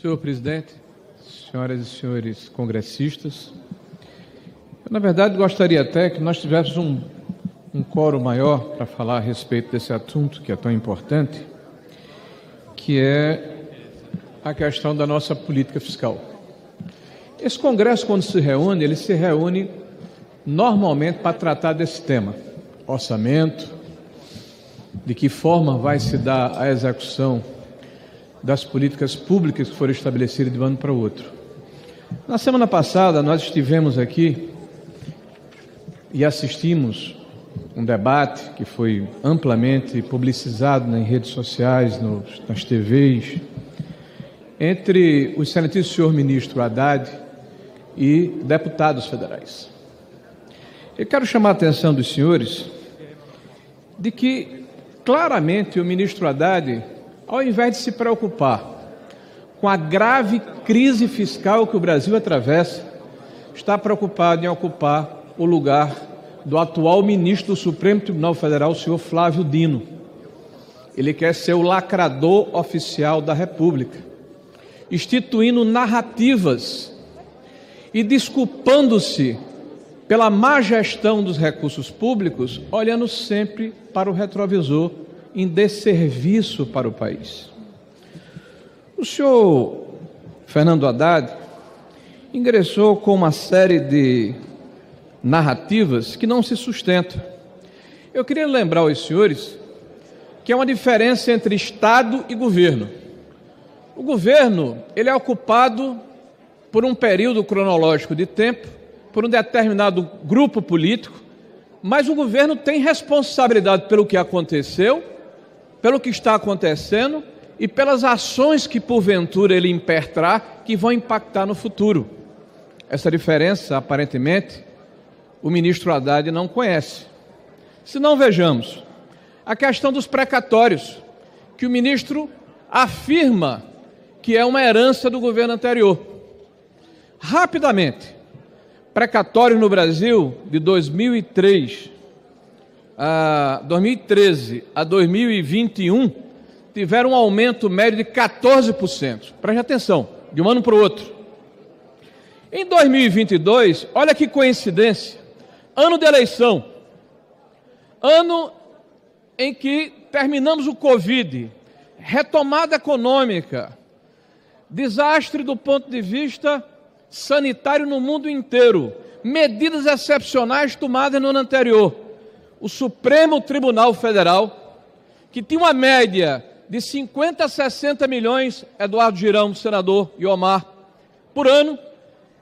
Senhor presidente, senhoras e senhores congressistas, eu, na verdade, gostaria até que nós tivéssemos um quórum maior para falar a respeito desse assunto que é tão importante, que é a questão da nossa política fiscal. Esse Congresso, quando se reúne, ele se reúne normalmente para tratar desse tema, orçamento, de que forma vai se dar a execução das políticas públicas que foram estabelecidas de um ano para o outro. Na semana passada, nós estivemos aqui e assistimos um debate que foi amplamente publicizado nas redes sociais, nas TVs, entre o excelentíssimo senhor ministro Haddad e deputados federais. Eu quero chamar a atenção dos senhores de que, claramente, o ministro Haddad, ao invés de se preocupar com a grave crise fiscal que o Brasil atravessa, está preocupado em ocupar o lugar do atual ministro do Supremo Tribunal Federal, o senhor Flávio Dino. Ele quer ser o lacrador oficial da República, instituindo narrativas e desculpando-se pela má gestão dos recursos públicos, olhando sempre para o retrovisor, em desserviço para o país. O senhor Fernando Haddad ingressou com uma série de narrativas que não se sustentam. Eu queria lembrar aos senhores que há uma diferença entre Estado e governo. O governo, ele é ocupado por um período cronológico de tempo, por um determinado grupo político, mas o governo tem responsabilidade pelo que aconteceu, pelo que está acontecendo e pelas ações que porventura ele impertrar que vão impactar no futuro. Essa diferença, aparentemente, o ministro Haddad não conhece. Se não, vejamos a questão dos precatórios, que o ministro afirma que é uma herança do governo anterior. Rapidamente, precatórios no Brasil de 2013 a 2021 tiveram um aumento médio de 14%. Preste atenção, de um ano para o outro. Em 2022, olha que coincidência, ano de eleição, ano em que terminamos o Covid, retomada econômica, desastre do ponto de vista sanitário no mundo inteiro, medidas excepcionais tomadas no ano anterior. O Supremo Tribunal Federal, que tinha uma média de 50 a 60 milhões, Eduardo Girão, senador, e Omar, por ano,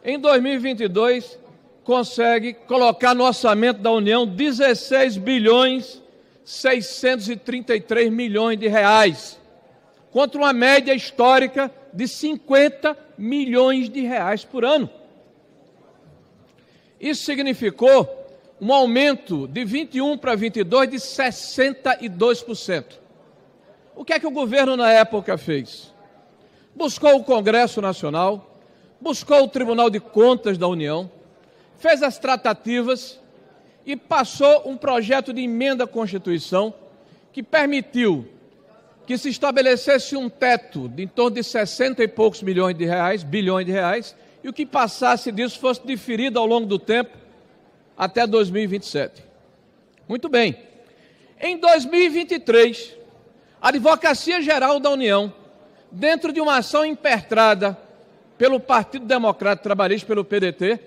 em 2022, consegue colocar no orçamento da União 16 bilhões 633 milhões de reais, contra uma média histórica de 50 milhões de reais por ano. Isso significou um aumento de 21 para 22 de 62%. O que é que o governo na época fez? Buscou o Congresso Nacional, buscou o Tribunal de Contas da União, fez as tratativas e passou um projeto de emenda à Constituição que permitiu que se estabelecesse um teto de em torno de 60 e poucos bilhões de reais, e o que passasse disso fosse diferido ao longo do tempo até 2027. Muito bem. Em 2023, a Advocacia Geral da União, dentro de uma ação impetrada pelo Partido Democrata Trabalhista, pelo PDT,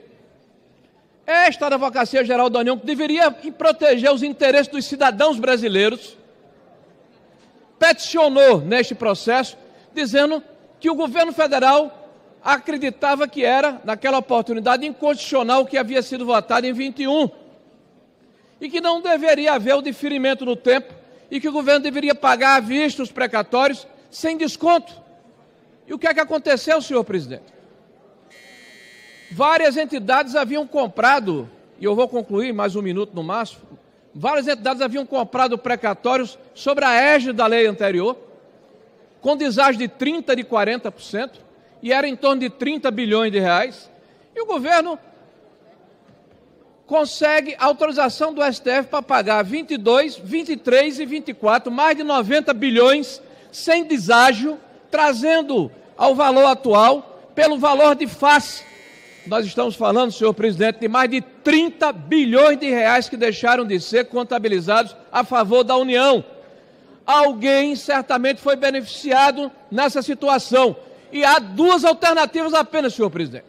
esta Advocacia Geral da União, que deveria proteger os interesses dos cidadãos brasileiros, peticionou neste processo, dizendo que o governo federal acreditava que era, naquela oportunidade, inconstitucional o que havia sido votado em 21, e que não deveria haver o diferimento no tempo, e que o governo deveria pagar à vista os precatórios sem desconto. E o que é que aconteceu, senhor presidente? Várias entidades haviam comprado, e eu vou concluir mais um minuto no máximo, várias entidades haviam comprado precatórios sobre a égide da lei anterior, com deságio de 30%, de 40%, e era em torno de 30 bilhões de reais, e o governo consegue autorização do STF para pagar 22, 23 e 24, mais de 90 bilhões sem deságio, trazendo ao valor atual, pelo valor de face. Nós estamos falando, senhor presidente, de mais de 30 bilhões de reais que deixaram de ser contabilizados a favor da União. Alguém certamente foi beneficiado nessa situação. E há duas alternativas apenas, senhor presidente.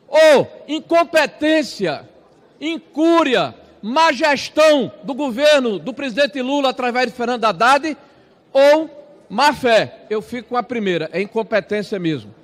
Ou incompetência, incúria, má gestão do governo do presidente Lula através de Fernando Haddad, ou má fé. Eu fico com a primeira, é incompetência mesmo.